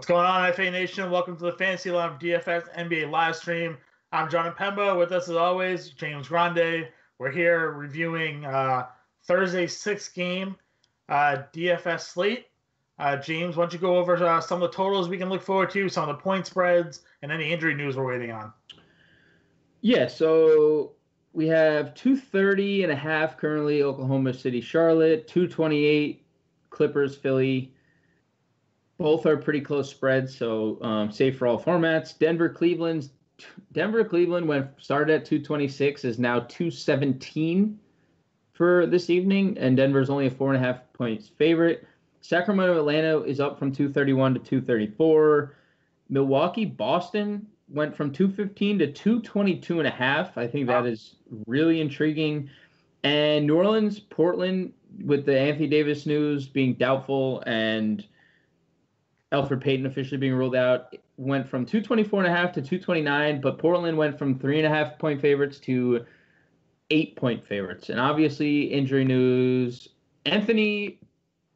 What's going on, FA Nation? Welcome to the Fantasy Live DFS NBA live stream. I'm John Pemba. With us, as always, James Grande. We're here reviewing Thursday's sixth game DFS slate. James, why don't you go over some of the totals we can look forward to, some of the point spreads, and any injury news we're waiting on? Yeah, so we have 230.5 currently, Oklahoma City, Charlotte, 228 Clippers, Philly. Both are pretty close spreads, so safe for all formats. Denver, Cleveland started at 226 is now 217 for this evening, and Denver's only a 4.5 points favorite. Sacramento, Atlanta is up from 231 to 234. Milwaukee, Boston went from 215 to 222.5. I think that is really intriguing. And New Orleans, Portland, with the Anthony Davis news being doubtful and Elfrid Payton officially being ruled out, went from 224.5 to 229, but Portland went from 3.5 point favorites to 8 point favorites. And obviously, injury news, Anthony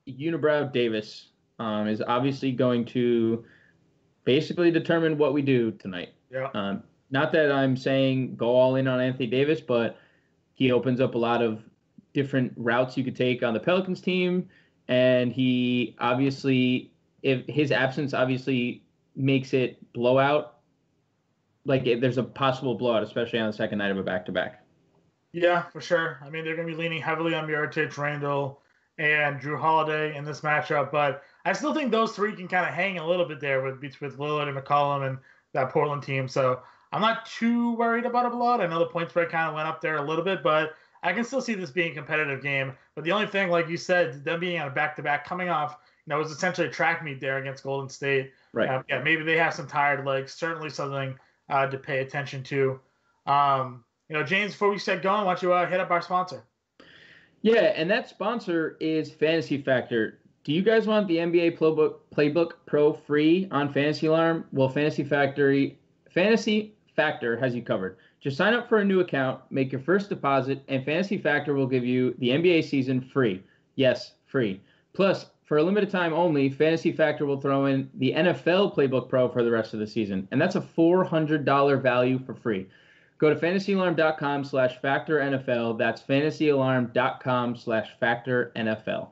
Unibrow Davis is obviously going to basically determine what we do tonight. Yeah. Not that I'm saying go all in on Anthony Davis, but he opens up a lot of different routes you could take on the Pelicans team, and he obviously, if his absence obviously makes it blowout, like there's a possible blowout, especially on the second night of a back-to-back. Yeah, for sure. I mean, they're going to be leaning heavily on Mirotic, Randall, and Drew Holiday in this matchup, but I still think those three can kind of hang a little bit there with Lillard and McCollum and that Portland team. So I'm not too worried about a blowout. I know the point spread kind of went up there a little bit, but I can still see this being a competitive game. But the only thing, like you said, them being on a back-to-back coming off, it was essentially a track meet there against Golden State. Right. Yeah, maybe they have some tired legs. Certainly something to pay attention to. James, before we get going, why don't you hit up our sponsor? Yeah, and that sponsor is Fantasy Factor. Do you guys want the NBA Playbook Pro free on Fantasy Alarm? Well, Fantasy Factor has you covered. Just sign up for a new account, make your first deposit, and Fantasy Factor will give you the NBA season free. Yes, free. Plus, for a limited time only, Fantasy Factor will throw in the NFL Playbook Pro for the rest of the season, and that's a $400 value for free. Go to fantasyalarm.com/factorNFL. That's fantasyalarm.com/factorNFL.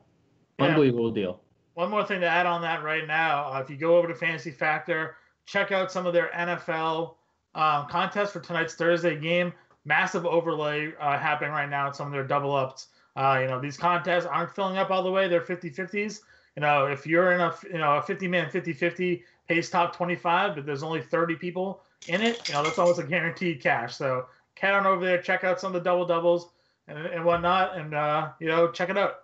Unbelievable deal. One more thing to add on that right now. If you go over to Fantasy Factor, check out some of their NFL contests for tonight's Thursday game. Massive overlay happening right now at some of their double ups. These contests aren't filling up all the way. They're 50-50s. If you're in a 50-man 50-50 pays top 25, but there's only 30 people in it, that's almost a guaranteed cash. So head on over there, check out some of the double doubles and whatnot, and check it out.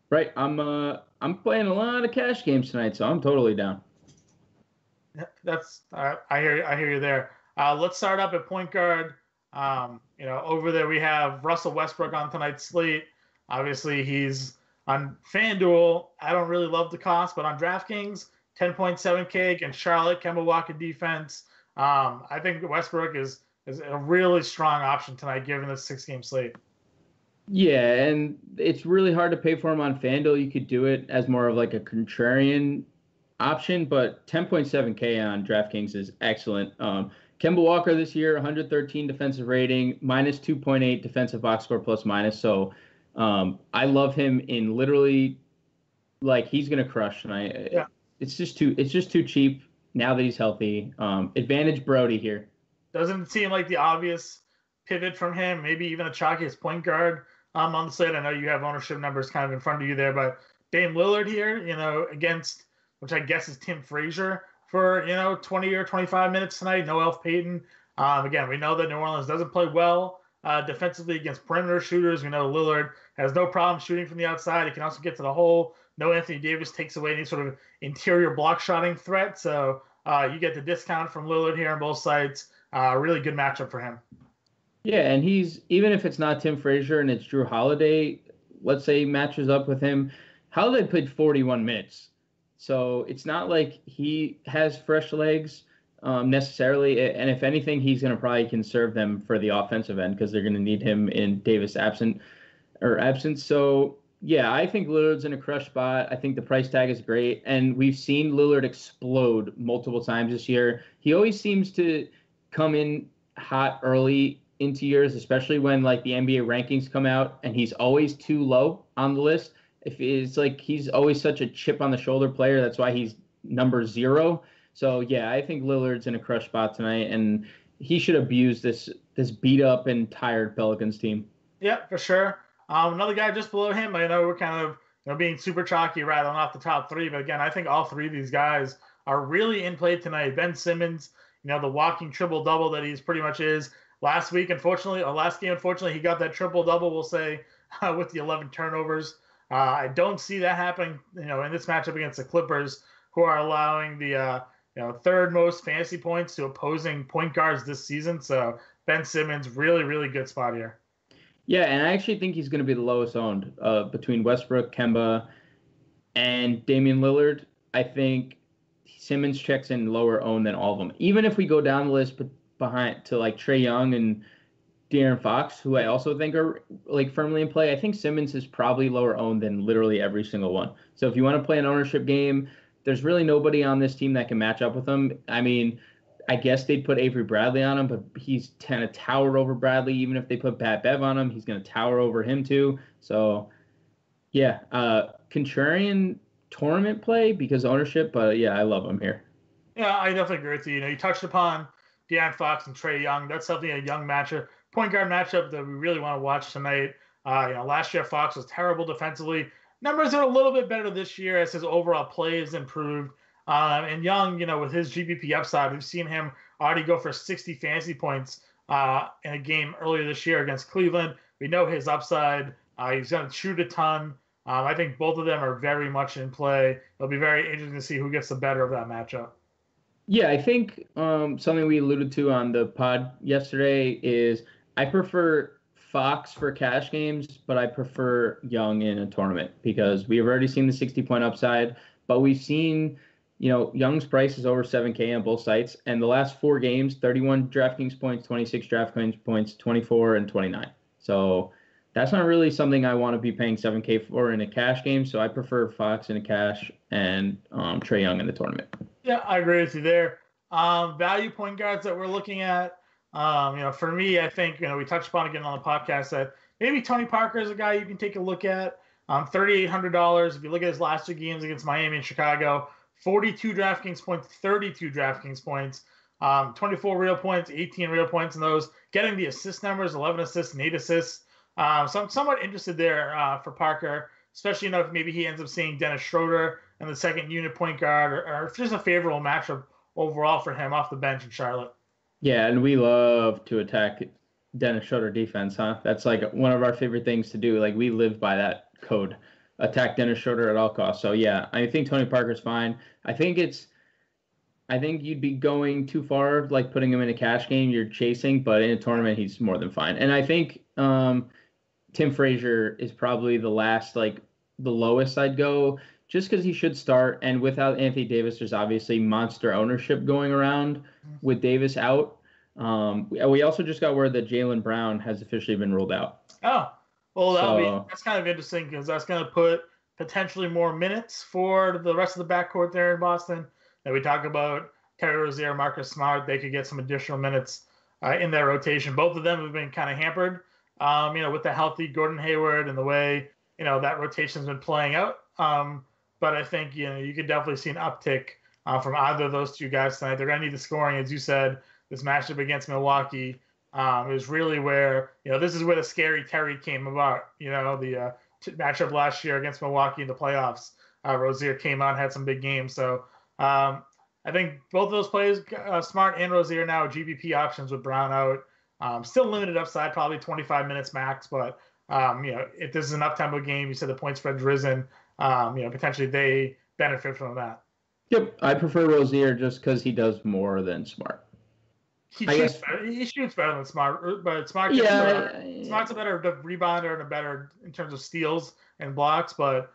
Right, I'm playing a lot of cash games tonight, so I'm totally down. That's I hear you there. Let's start up at point guard. Over there we have Russell Westbrook on tonight's slate. Obviously, he's on FanDuel. I don't really love the cost, but on DraftKings, 10.7K against Charlotte, Kemba Walker defense. I think Westbrook is a really strong option tonight, given the 6-game slate. Yeah, and it's really hard to pay for him on FanDuel. You could do it as more of like a contrarian option, but 10.7K on DraftKings is excellent. Kemba Walker this year, 113 defensive rating, minus 2.8 defensive box score plus minus. So I love him in literally, like, he's gonna crush tonight. Yeah. It's just too cheap now that he's healthy. Advantage Brody here. Doesn't seem like the obvious pivot from him. Maybe even a chalkiest point guard on the slate. I know you have ownership numbers kind of in front of you there, but Dame Lillard here, against, which I guess is Tim Frazier for 20 or 25 minutes tonight. No Elf Payton. Again, we know that New Orleans doesn't play well defensively against perimeter shooters. We know Lillard has no problem shooting from the outside. He can also get to the hole. No Anthony Davis takes away any sort of interior block shotting threat. So you get the discount from Lillard here on both sides. Really good matchup for him. Yeah, and he's, even if it's not Tim Frazier and it's Drew Holiday, let's say he matches up with him. Holiday played 41 minutes. So it's not like he has fresh legs necessarily. And if anything, he's going to probably conserve them for the offensive end because they're going to need him in Davis absence. So Yeah, I think Lillard's in a crush spot. I think the price tag is great, and we've seen Lillard explode multiple times this year. He always seems to come in hot early into years, especially when like the NBA rankings come out, and he's always too low on the list. If it's like he's always such a chip on the shoulder player, that's why he's number 0. So yeah, I think Lillard's in a crush spot tonight, and he should abuse this beat up and tired Pelicans team. Yeah, for sure. Another guy just below him. I know we're kind of being super chalky rattling off the top three, but again, I think all three of these guys are really in play tonight. Ben Simmons, the walking triple double that he's pretty much is. Last week, unfortunately, or last game, unfortunately, he got that triple double. We'll say with the 11 turnovers. I don't see that happening. In this matchup against the Clippers, who are allowing the third most fantasy points to opposing point guards this season. So Ben Simmons, really, really good spot here. Yeah, and I actually think he's going to be the lowest owned between Westbrook, Kemba, and Damian Lillard. I think Simmons checks in lower owned than all of them. Even if we go down the list behind to like Trae Young and De'Aaron Fox, who I also think are like firmly in play, I think Simmons is probably lower owned than literally every single one. So if you want to play an ownership game, there's really nobody on this team that can match up with him. I mean, I guess they'd put Avery Bradley on him, but he's kind of towered over Bradley. Even if they put Pat Bev on him, he's going to tower over him too. So, yeah, contrarian tournament play because ownership, but yeah, I love him here. Yeah, I definitely agree with you. You touched upon De'Aaron Fox and Trae Young. That's definitely a young matchup, point guard matchup that we really want to watch tonight. Last year Fox was terrible defensively. Numbers are a little bit better this year as his overall play has improved. And Young, with his GPP upside, we've seen him already go for 60 fantasy points in a game earlier this year against Cleveland. We know his upside. He's going to shoot a ton. I think both of them are very much in play. It'll be very interesting to see who gets the better of that matchup. Yeah, I think something we alluded to on the pod yesterday is I prefer Fox for cash games, but I prefer Young in a tournament because we have already seen the 60-point upside, but we've seen – Young's price is over 7K on both sites. And the last 4 games, 31 DraftKings points, 26 DraftKings points, 24 and 29. So that's not really something I want to be paying 7K for in a cash game. So I prefer Fox in a cash and Trae Young in the tournament. Yeah, I agree with you there. Value point guards that we're looking at. For me, I think, we touched upon again on the podcast that maybe Tony Parker is a guy you can take a look at. $3,800. If you look at his last 2 games against Miami and Chicago, 42 DraftKings points, 32 DraftKings points, 24 real points, 18 real points in those. Getting the assist numbers, 11 assists and 8 assists. So I'm somewhat interested there for Parker, especially if maybe he ends up seeing Dennis Schroeder in the second unit point guard, or if there's a favorable matchup overall for him off the bench in Charlotte. Yeah, and we love to attack Dennis Schroeder defense, huh? That's like one of our favorite things to do. Like we live by that code. Attack Dennis Schroeder at all costs. So yeah, I think Tony Parker's fine. I think you'd be going too far, like putting him in a cash game. You're chasing, but in a tournament, he's more than fine. And I think Tim Frazier is probably the last, like the lowest I'd go, just because he should start. And without Anthony Davis, there's obviously monster ownership going around with Davis out. We also just got word that Jaylen Brown has officially been ruled out. Oh. Well, that's kind of interesting because that's going to put potentially more minutes for the rest of the backcourt there in Boston. And we talk about Terry Rozier, Marcus Smart. They could get some additional minutes in their rotation. Both of them have been kind of hampered, with the healthy Gordon Hayward and the way, that rotation's been playing out. But I think, you could definitely see an uptick from either of those 2 guys tonight. They're going to need the scoring, as you said, this matchup against Milwaukee. Is really where, this is where the scary Terry came about. The matchup last year against Milwaukee in the playoffs. Rozier came out and had some big games. So I think both of those players, Smart and Rozier, now GPP options with Brown out. Still limited upside, probably 25 minutes max. But, if this is an up-tempo game, you said the point spread's risen, potentially they benefit from that. Yep, I prefer Rozier just because he does more than Smart. He shoots better than Smart, but Smart's a better rebounder and a better in terms of steals and blocks, but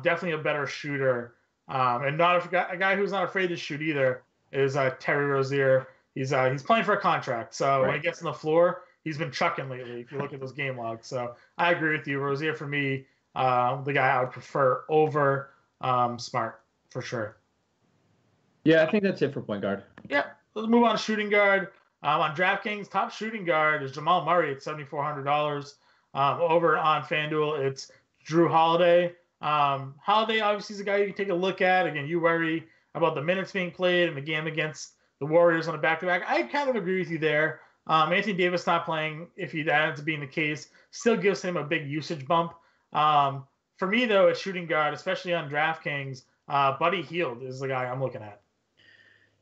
definitely a better shooter. And not a guy who's not afraid to shoot either is Terry Rozier. He's playing for a contract, so when he gets on the floor, he's been chucking lately. If you look at those game logs, so I agree with you. Rozier for me the guy I would prefer over Smart for sure. Yeah, I think that's it for point guard. Yeah, let's move on to shooting guard. On DraftKings, top shooting guard is Jamal Murray at $7,400. Over on FanDuel, it's Drew Holiday. Holiday obviously is a guy you can take a look at. Again, you worry about the minutes being played in the game against the Warriors on a back-to-back. I kind of agree with you there. Anthony Davis not playing, if that ends up being the case, still gives him a big usage bump. For me, though, at shooting guard, especially on DraftKings, Buddy Hield is the guy I'm looking at.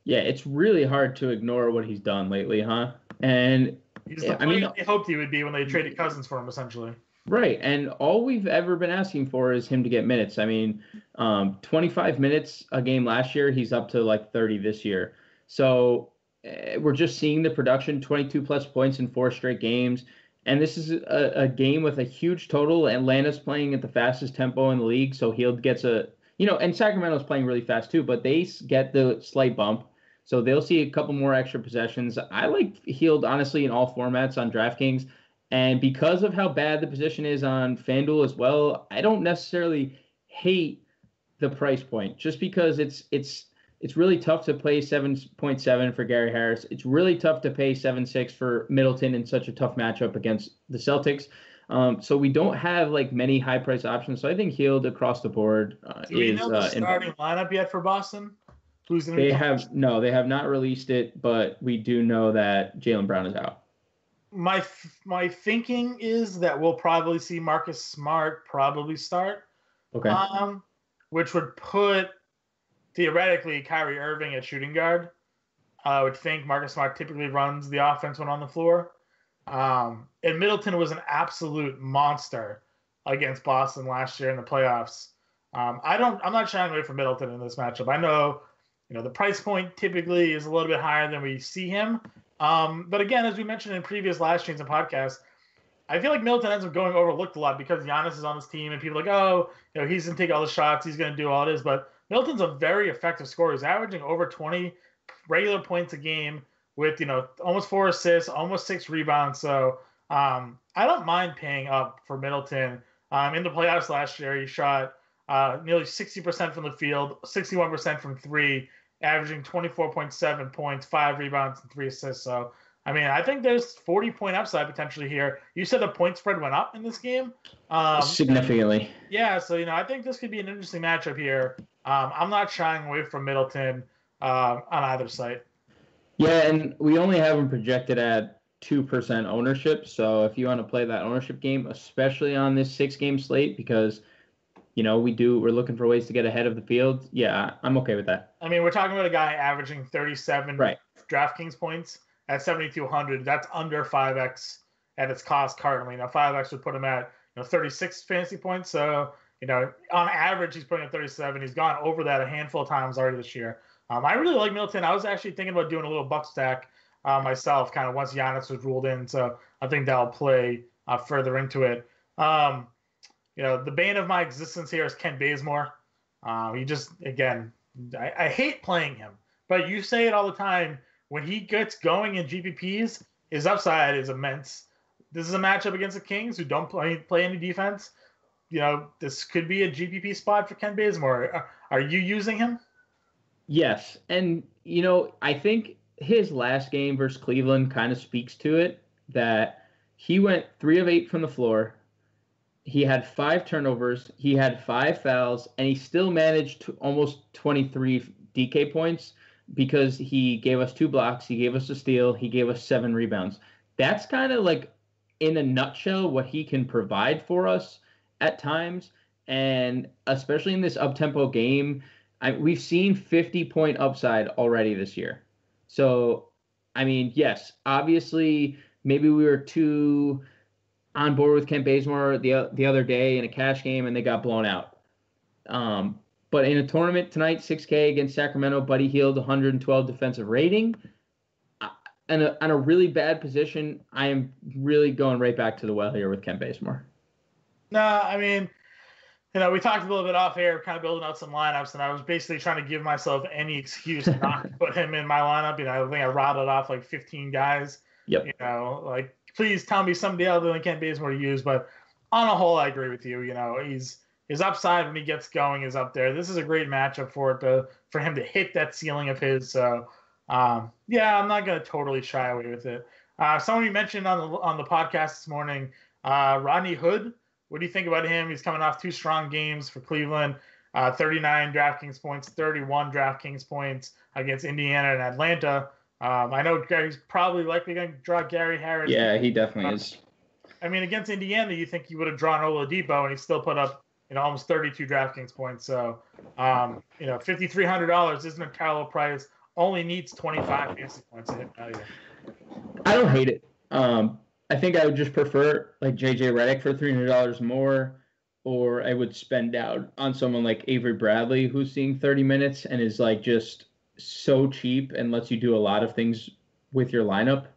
Yeah, it's really hard to ignore what he's done lately, huh? And he's the player they hoped he would be when they traded Cousins for him, essentially. Right, and all we've ever been asking for is him to get minutes. I mean, 25 minutes a game last year, he's up to like 30 this year. So we're just seeing the production, 22 plus points in 4 straight games. And this is a game with a huge total. Atlanta's playing at the fastest tempo in the league, so Hield gets and Sacramento's playing really fast too, but they get the slight bump. So they'll see a couple more extra possessions. I like Hield, honestly, in all formats on DraftKings. And because of how bad the position is on FanDuel as well, I don't necessarily hate the price point just because it's really tough to pay 7.7 for Gary Harris. It's really tough to pay 7.6 for Middleton in such a tough matchup against the Celtics. So we don't have like many high price options. So I think Hield across the board Do we know the starting lineup yet for Boston? They have not released it, but we do know that Jaylen Brown is out. My thinking is that we'll probably see Marcus Smart probably start. Okay. Which would put theoretically Kyrie Irving at shooting guard. I would think Marcus Smart typically runs the offense when on the floor. And Middleton was an absolute monster against Boston last year in the playoffs. I'm not shying away from Middleton in this matchup. I know, the price point typically is a little bit higher than we see him. But again, as we mentioned in previous live streams and podcasts, I feel like Middleton ends up going overlooked a lot because Giannis is on his team and people are like, oh, he's going to take all the shots. He's going to do all this. But Middleton's a very effective scorer. He's averaging over 20 regular points a game with, almost 4 assists, almost 6 rebounds. So I don't mind paying up for Middleton. In the playoffs last year, he shot nearly 60% from the field, 61% from 3, averaging 24.7 points, 5 rebounds, and 3 assists. So, I think there's 40-point upside potentially here. You said the point spread went up in this game? Significantly. Yeah, so, I think this could be an interesting matchup here. I'm not shying away from Middleton on either site. Yeah, and we only have him projected at 2% ownership. So if you want to play that ownership game, especially on this 6-game slate, because we're looking for ways to get ahead of the field. Yeah, I'm okay with that. We're talking about a guy averaging 37 right. DraftKings points at 7,200. That's under 5x at its cost currently. Now 5x would put him at 36 fantasy points. So on average he's putting at 37. He's gone over that a handful of times already this year. I really like Middleton. I was actually thinking about doing a little buck stack myself, kind of once Giannis was ruled in. So I think that'll play further into it. The bane of my existence here is Kent Bazemore. He just, again, I hate playing him. But you say it all the time. When he gets going in GPPs, his upside is immense. This is a matchup against the Kings who don't play any defense. This could be a GPP spot for Kent Bazemore. Are you using him? Yes. And, I think his last game versus Cleveland kind of speaks to it, that he went 3 of 8 from the floor. He had 5 turnovers. He had 5 fouls, and he still managed to almost 23 DK points because he gave us 2 blocks. He gave us a steal. He gave us 7 rebounds. That's kind of like, in a nutshell, what he can provide for us at times. And especially in this up-tempo game, we've seen 50-point upside already this year. So, yes, obviously, maybe we were too on board with Kent Bazemore the other day in a cash game, and they got blown out. But in a tournament tonight, 6K against Sacramento, Buddy Hield, 112 defensive rating. And on a really bad position, I am really going right back to the well here with Kent Bazemore. No, we talked a little bit off air, kind of building out some lineups, and I was basically trying to give myself any excuse not to put him in my lineup. I think I rattled off like 15 guys. Yep. Please tell me somebody other than Kent Bazemore to use. But on a whole, I agree with you. His upside when he gets going is up there. This is a great matchup for him to hit that ceiling of his. So, yeah, I'm not going to totally shy away with it. Someone you mentioned on the podcast this morning, Rodney Hood. What do you think about him? He's coming off 2 strong games for Cleveland. 39 DraftKings points, 31 DraftKings points against Indiana and Atlanta. I know Gary's probably likely going to draw Gary Harris. Yeah, he definitely is. I mean, against Indiana, you think he would have drawn Oladipo, and he still put up almost 32 DraftKings points. So, $5,300 isn't a terrible price. Only needs 25 fantasy points to hit value. I don't hate it. I think I would just prefer like JJ Redick for $300 more, or I would spend out on someone like Avery Bradley, who's seeing 30 minutes and is like just so cheap and lets you do a lot of things with your lineup.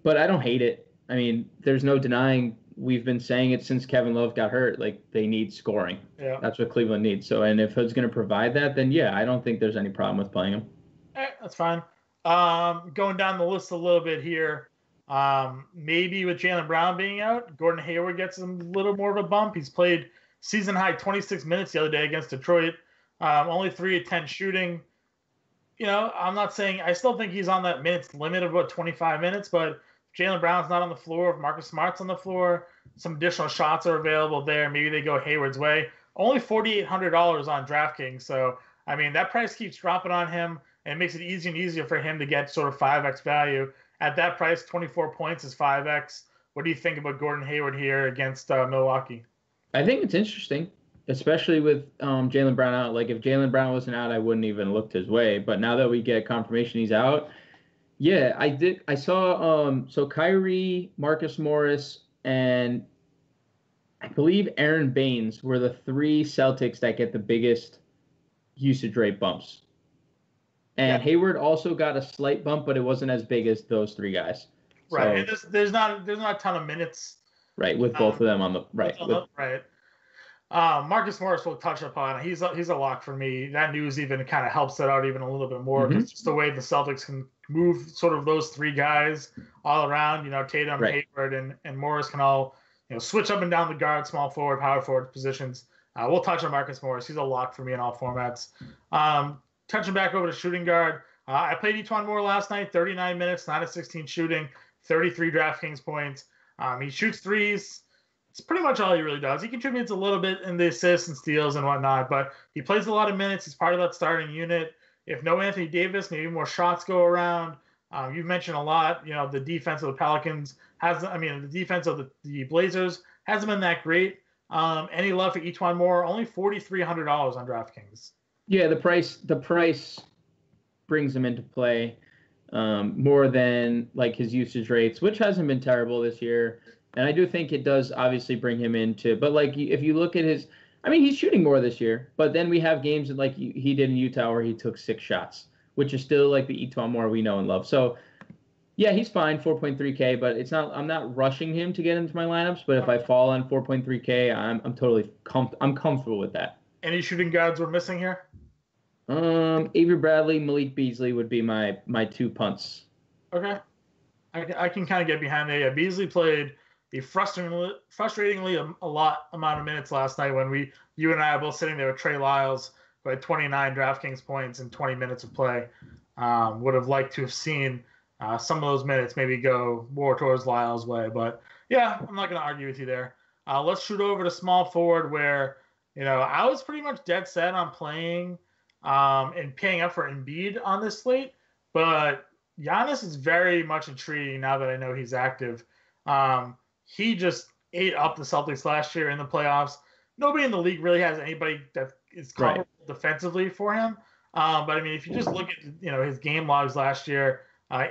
But I don't hate it. I mean, there's no denying, we've been saying it since Kevin Love got hurt, like they need scoring. Yeah. That's what Cleveland needs. So, and if Hood's going to provide that, then yeah, I don't think there's any problem with playing him. That's fine. Going down the list a little bit here. Maybe with Jaylen Brown being out, Gordon Hayward gets a little more of a bump. He's played season high 26 minutes the other day against Detroit. Only 3 of 10 shooting. I'm not saying, I still think he's on that minutes limit of about 25 minutes, but Jaylen Brown's not on the floor. If Marcus Smart's on the floor, some additional shots are available there. Maybe they go Hayward's way. Only $4,800 on DraftKings. So, I mean, that price keeps dropping on him, and it makes it easier and easier for him to get sort of 5x value. At that price, 24 points is 5x. What do you think about Gordon Hayward here against Milwaukee? I think it's interesting, especially with Jaylen Brown out. Like, if Jaylen Brown wasn't out, I wouldn't even looked his way. But now that we get confirmation he's out, yeah, I did. I saw so Kyrie, Marcus Morris, and I believe Aaron Baines were the 3 Celtics that get the biggest usage rate bumps. And Hayward also got a slight bump, but it wasn't as big as those 3 guys. Right. So, and there's not a ton of minutes. Right, with both of them on the right. Right. Marcus Morris will touch upon. He's a lock for me. That news even kind of helps that out even a little bit more. Mm-hmm. Just the way the Celtics can move sort of those 3 guys all around. Tatum, right. Hayward, and Morris can all switch up and down the guard, small forward, power forward positions. We'll touch on Marcus Morris. He's a lock for me in all formats. Touching back over to shooting guard. I played Etuan Moore last night, 39 minutes, 9 of 16 shooting, 33 DraftKings points. He shoots threes. It's pretty much all he really does. He contributes a little bit in the assists and steals and whatnot, but he plays a lot of minutes. He's part of that starting unit. If no Anthony Davis, maybe more shots go around. You've mentioned a lot, the defense of the Pelicans the defense of the Blazers hasn't been that great. Any love for Etuan Moore? Only $4,300 on DraftKings. Yeah, the price brings him into play more than like his usage rates, which hasn't been terrible this year. And I do think it does obviously bring him into, but like if you look at he's shooting more this year, but then we have games that like he did in Utah where he took 6 shots, which is still like the Etuan Moore we know and love. So yeah, he's fine, 4.3K, but I'm not rushing him to get into my lineups, but if I fall on 4.3K, I'm totally comfortable with that. Any shooting guards we're missing here? Avery Bradley, Malik Beasley would be my 2 punts. Okay. I can kind of get behind that. Yeah, Beasley played a frustratingly a lot amount of minutes last night when you and I are both sitting there with Trey Lyles, who had 29 DraftKings points in 20 minutes of play. Would have liked to have seen some of those minutes maybe go more towards Lyles' way. But, yeah, I'm not going to argue with you there. Let's shoot over to small forward where, I was pretty much dead set on playing and paying up for Embiid on this slate. But Giannis is very much intriguing now that I know he's active. He just ate up the Celtics last year in the playoffs. Nobody in the league really has anybody that is comparable defensively for him. But I mean, if you just look at his game logs last year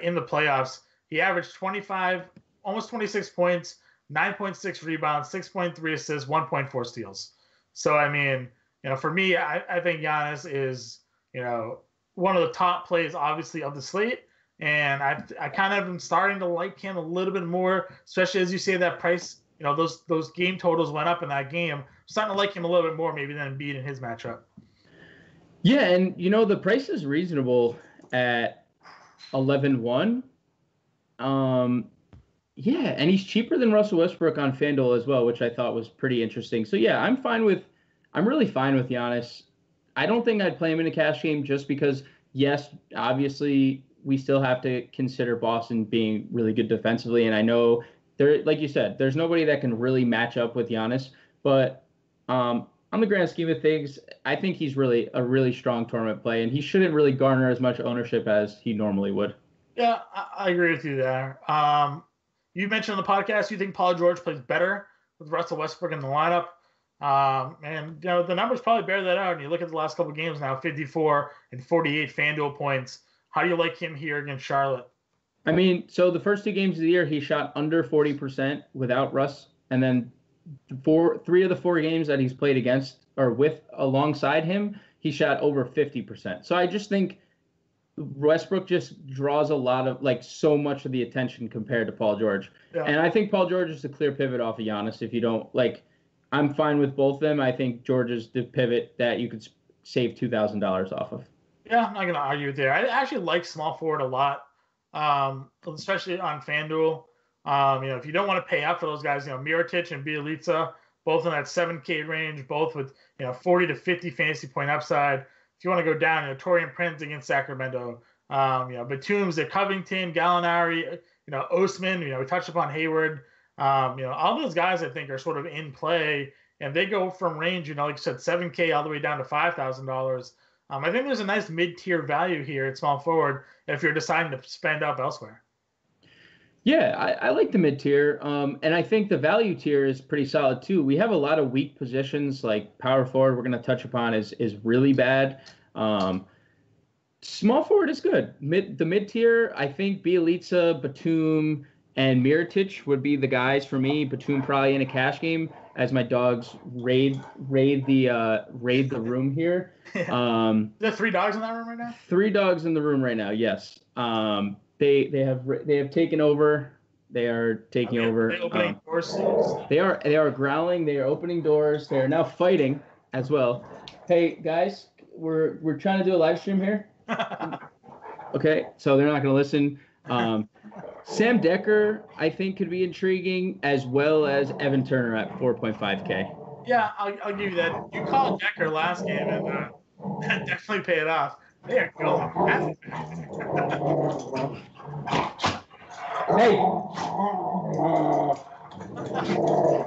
in the playoffs, he averaged 25, almost 26 points, 9.6 rebounds, 6.3 assists, 1.4 steals. So I mean, for me, I think Giannis is one of the top plays obviously of the slate. And I kind of am starting to like him a little bit more, especially as you say that price, those game totals went up in that game. I'm starting to like him a little bit more maybe than Embiid in his matchup. Yeah, and the price is reasonable at 11-1. Yeah, and he's cheaper than Russell Westbrook on FanDuel as well, which I thought was pretty interesting. So yeah, I'm really fine with Giannis. I don't think I'd play him in a cash game just because, yes, obviously we still have to consider Boston being really good defensively, and I know there, like you said, there's nobody that can really match up with Giannis. But on the grand scheme of things, I think he's really a really strong tournament play, and he shouldn't really garner as much ownership as he normally would. Yeah, I agree with you there. You mentioned on the podcast you think Paul George plays better with Russell Westbrook in the lineup. And the numbers probably bear that out. And you look at the last couple of games now, 54 and 48 FanDuel points. How do you like him here against Charlotte? I mean, so the first 2 games of the year, he shot under 40% without Russ, and then 3 of the 4 games that he's played against or with alongside him, he shot over 50%. So I just think Westbrook just draws a lot of so much of the attention compared to Paul George. Yeah. And I think Paul George is the clear pivot off of Giannis. If you don't I'm fine with both of them. I think George is the pivot that you could save $2,000 off of. Yeah, I'm not going to argue with there. I actually like small forward a lot, especially on FanDuel. If you don't want to pay up for those guys, Mirotic and Bjelica, both in that 7K range, both with 40 to 50 fantasy point upside. If you want to go down, Torian Prince against Sacramento, Batum's at Covington, Gallinari, Osman, we touched upon Hayward. All those guys I think are sort of in play, and they go from range, like you said, 7K all the way down to $5,000. I think there's a nice mid-tier value here at small forward if you're deciding to spend up elsewhere. Yeah, I like the mid-tier, and I think the value tier is pretty solid too. We have a lot of weak positions, like power forward we're going to touch upon is really bad. Small forward is good. The mid-tier, I think Bjelica, Batum, and Mirotic would be the guys for me. Batum probably in a cash game as my dogs raid the room here. There 3 dogs in that room right now? 3 dogs in the room right now, yes. They have taken over. They are taking over. They're opening doors. They are growling. They are opening doors. They are now fighting as well. Hey guys, we're trying to do a live stream here. Okay, so they're not going to listen. Sam Decker, I think, could be intriguing, as well as Evan Turner at 4.5K. Yeah, I'll give you that. You called Decker last game, and that definitely paid off. They are going. Hey.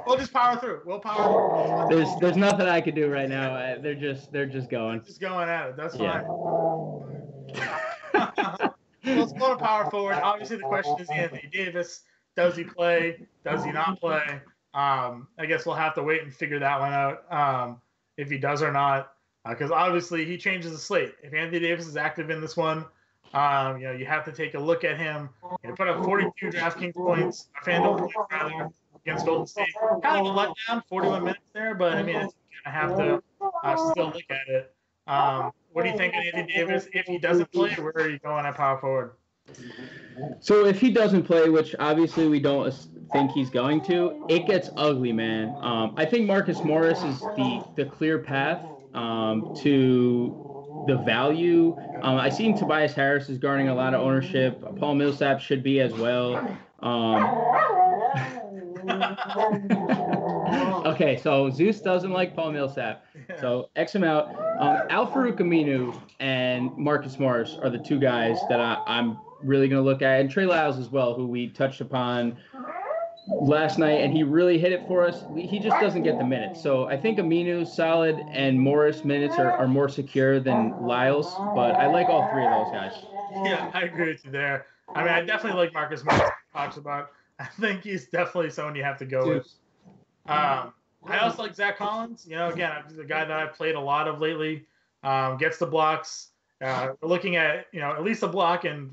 We'll just power through. We'll power through. There's nothing I could do right now. They're just going. Just going at it. That's fine. Let's go to power forward. Obviously, the question is Anthony Davis. Does he play? Does he not play? I guess we'll have to wait and figure that one out if he does or not. Because obviously he changes the slate. If Anthony Davis is active in this one, you have to take a look at him. Put up 42 DraftKings points, FanDuel points rather, against Golden State. Kind of a letdown, 41 minutes there, but I mean, it's going to have to still look at it. What do you think of Anthony Davis if he doesn't play? Where are you going at power forward? So if he doesn't play, which obviously we don't think he's going to, it gets ugly, man. I think Marcus Morris is the clear path to the value. I seen Tobias Harris is garnering a lot of ownership. Paul Millsap should be as well. Okay, so Zeus doesn't like Paul Millsap, so X him out. Al-Farouq Aminu and Marcus Morris are the 2 guys that I'm really going to look at, and Trey Lyles as well, who we touched upon last night, and he really hit it for us. He just doesn't get the minutes. So I think Aminu's solid, and Morris minutes are more secure than Lyles, but I like all 3 of those guys. Yeah, I agree with you there. I mean, I definitely like Marcus Morris talks about. I think he's definitely someone you have to go with. I also like Zach Collins. Again, the guy that I've played a lot of lately. Gets the blocks. We're looking at at least a block in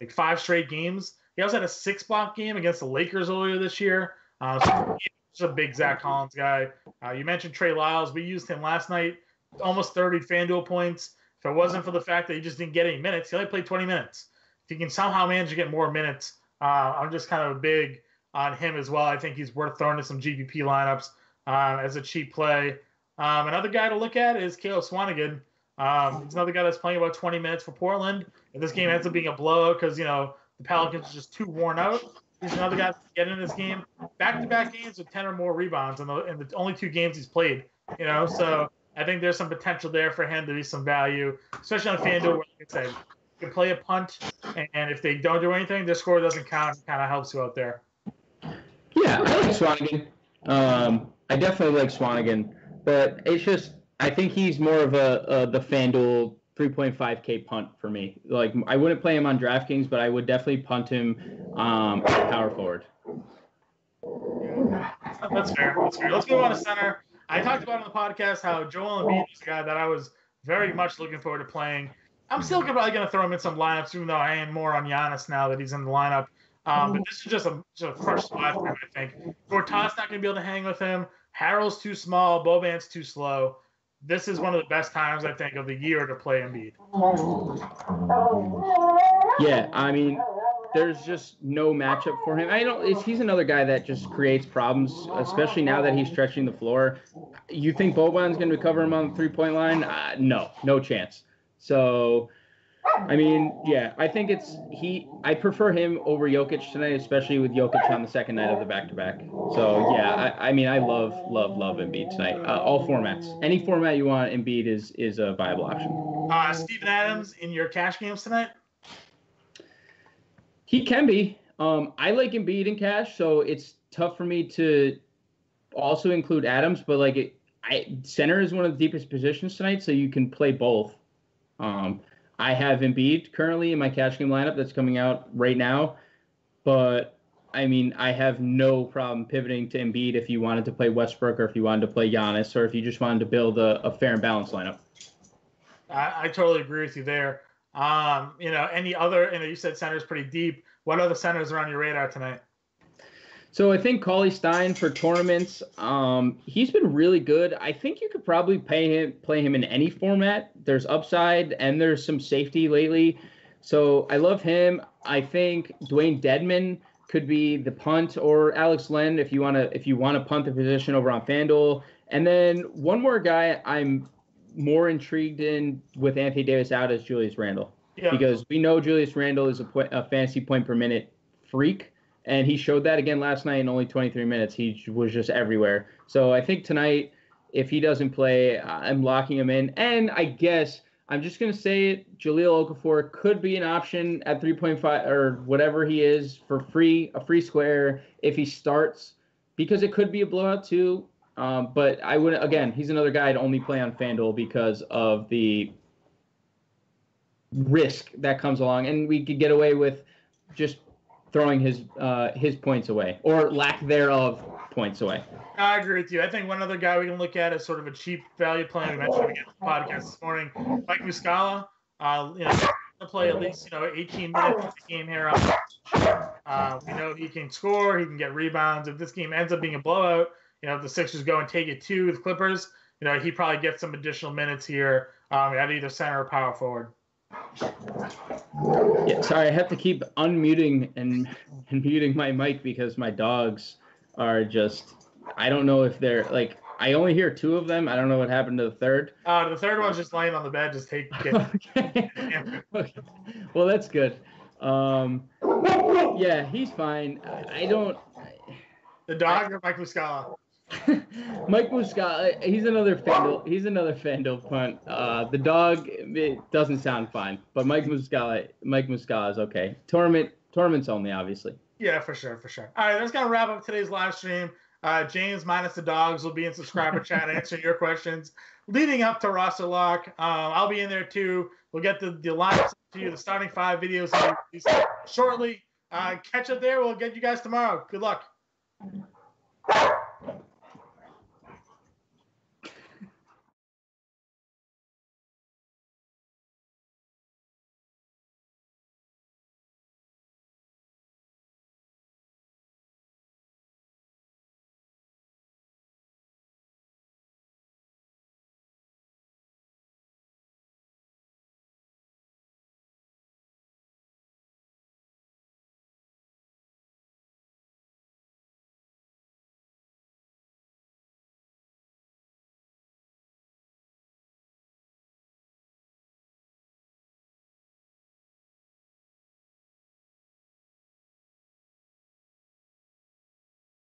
5 straight games. He also had a 6-block game against the Lakers earlier this year. So he's a big Zach Collins guy. You mentioned Trey Lyles. We used him last night. Almost 30 FanDuel points. If it wasn't for the fact that he just didn't get any minutes, he only played 20 minutes. If he can somehow manage to get more minutes, I'm just kind of big on him as well. I think he's worth throwing to some GPP lineups as a cheap play. Another guy to look at is Caleb Swanigan. He's another guy that's playing about 20 minutes for Portland. If this game ends up being a blowout because, the Pelicans are just too worn out, He's another guy to get in this game. Back-to-back games with 10 or more rebounds in the only 2 games he's played. So I think there's some potential there for him to be some value, especially on FanDuel, where, like I said, you can play a punt, and if they don't do anything, their score doesn't count. It kind of helps you out there. Yeah, I like Swanigan. I definitely like Swanigan, but it's just I think he's more of the FanDuel 3.5K punt for me. Like, I wouldn't play him on DraftKings, but I would definitely punt him at power forward. That's fair. Let's move on to center. I talked about on the podcast how Joel Embiid is a guy that I was very much looking forward to playing. I'm still probably going to throw him in some lineups, even though I am more on Giannis now that he's in the lineup. But this is just a fresh spot for him, I think. Gortat's not going to be able to hang with him. Harrell's too small. Boban's too slow. This is one of the best times, I think, of the year to play Embiid. Yeah, I mean, there's just no matchup for him. He's another guy that just creates problems, especially now that he's stretching the floor. You think Boban's going to cover him on the three-point line? No chance. So, I mean, yeah, I think I prefer him over Jokic tonight, especially with Jokic on the second night of the back-to-back. So, yeah, I mean, I love Embiid tonight. All formats. Any format you want, Embiid is a viable option. Steven Adams in your cash games tonight? He can be. I like Embiid in cash, so it's tough for me to also include Adams, but center is one of the deepest positions tonight, so you can play both. I have Embiid currently in my cash game lineup that's coming out right now, but I mean, I have no problem pivoting to Embiid if you wanted to play Westbrook or if you wanted to play Giannis or if you just wanted to build a fair and balanced lineup. I totally agree with you there. Any other, you said center's pretty deep. What other centers are on your radar tonight? So I think Cauley Stein for tournaments, he's been really good. I think you could probably play him in any format. There's upside and there's some safety lately. So I love him. I think Dwayne Dedman could be the punt, or Alex Len if you want to punt the position over on FanDuel. And then one more guy I'm more intrigued in with Anthony Davis out is Julius Randle. Yeah. Because we know Julius Randle is a fantasy point per minute freak. And he showed that again last night in only 23 minutes. He was just everywhere. So I think tonight, if he doesn't play, I'm locking him in. And I guess I'm just going to say it, Jahlil Okafor could be an option at 3.5 or whatever he is for a free square if he starts, because it could be a blowout too. But I would, again, he's another guy I'd only play on FanDuel because of the risk that comes along. And we could get away with just throwing his points away, or lack thereof points away. I agree with you. I think one other guy we can look at is sort of a cheap value play. We mentioned again on the podcast this morning, Mike Muscala. To play at least 18 minutes of the game here. We know he can score, he can get rebounds. If this game ends up being a blowout, if the Sixers go and take it to the Clippers, he probably gets some additional minutes here at either center or power forward. Yeah, sorry, I have to keep unmuting and muting my mic because my dogs are just, I don't know if they're I only hear 2 of them. I don't know what happened to the third. The third one's just laying on the bed, just take it. Okay. Well, that's good. Yeah, he's fine. The dog or Mike Muscala? Mike Muscala, he's another FanDuel punt. The dog, it doesn't sound fine, but Mike Muscala is okay. Tournaments only, obviously. Yeah, for sure. All right, that's gonna wrap up today's live stream. James minus the dogs will be in subscriber chat answering your questions leading up to roster lock. I'll be in there too. We'll get the lineups to you, the starting 5 videos shortly. Catch up there. We'll get you guys tomorrow. Good luck.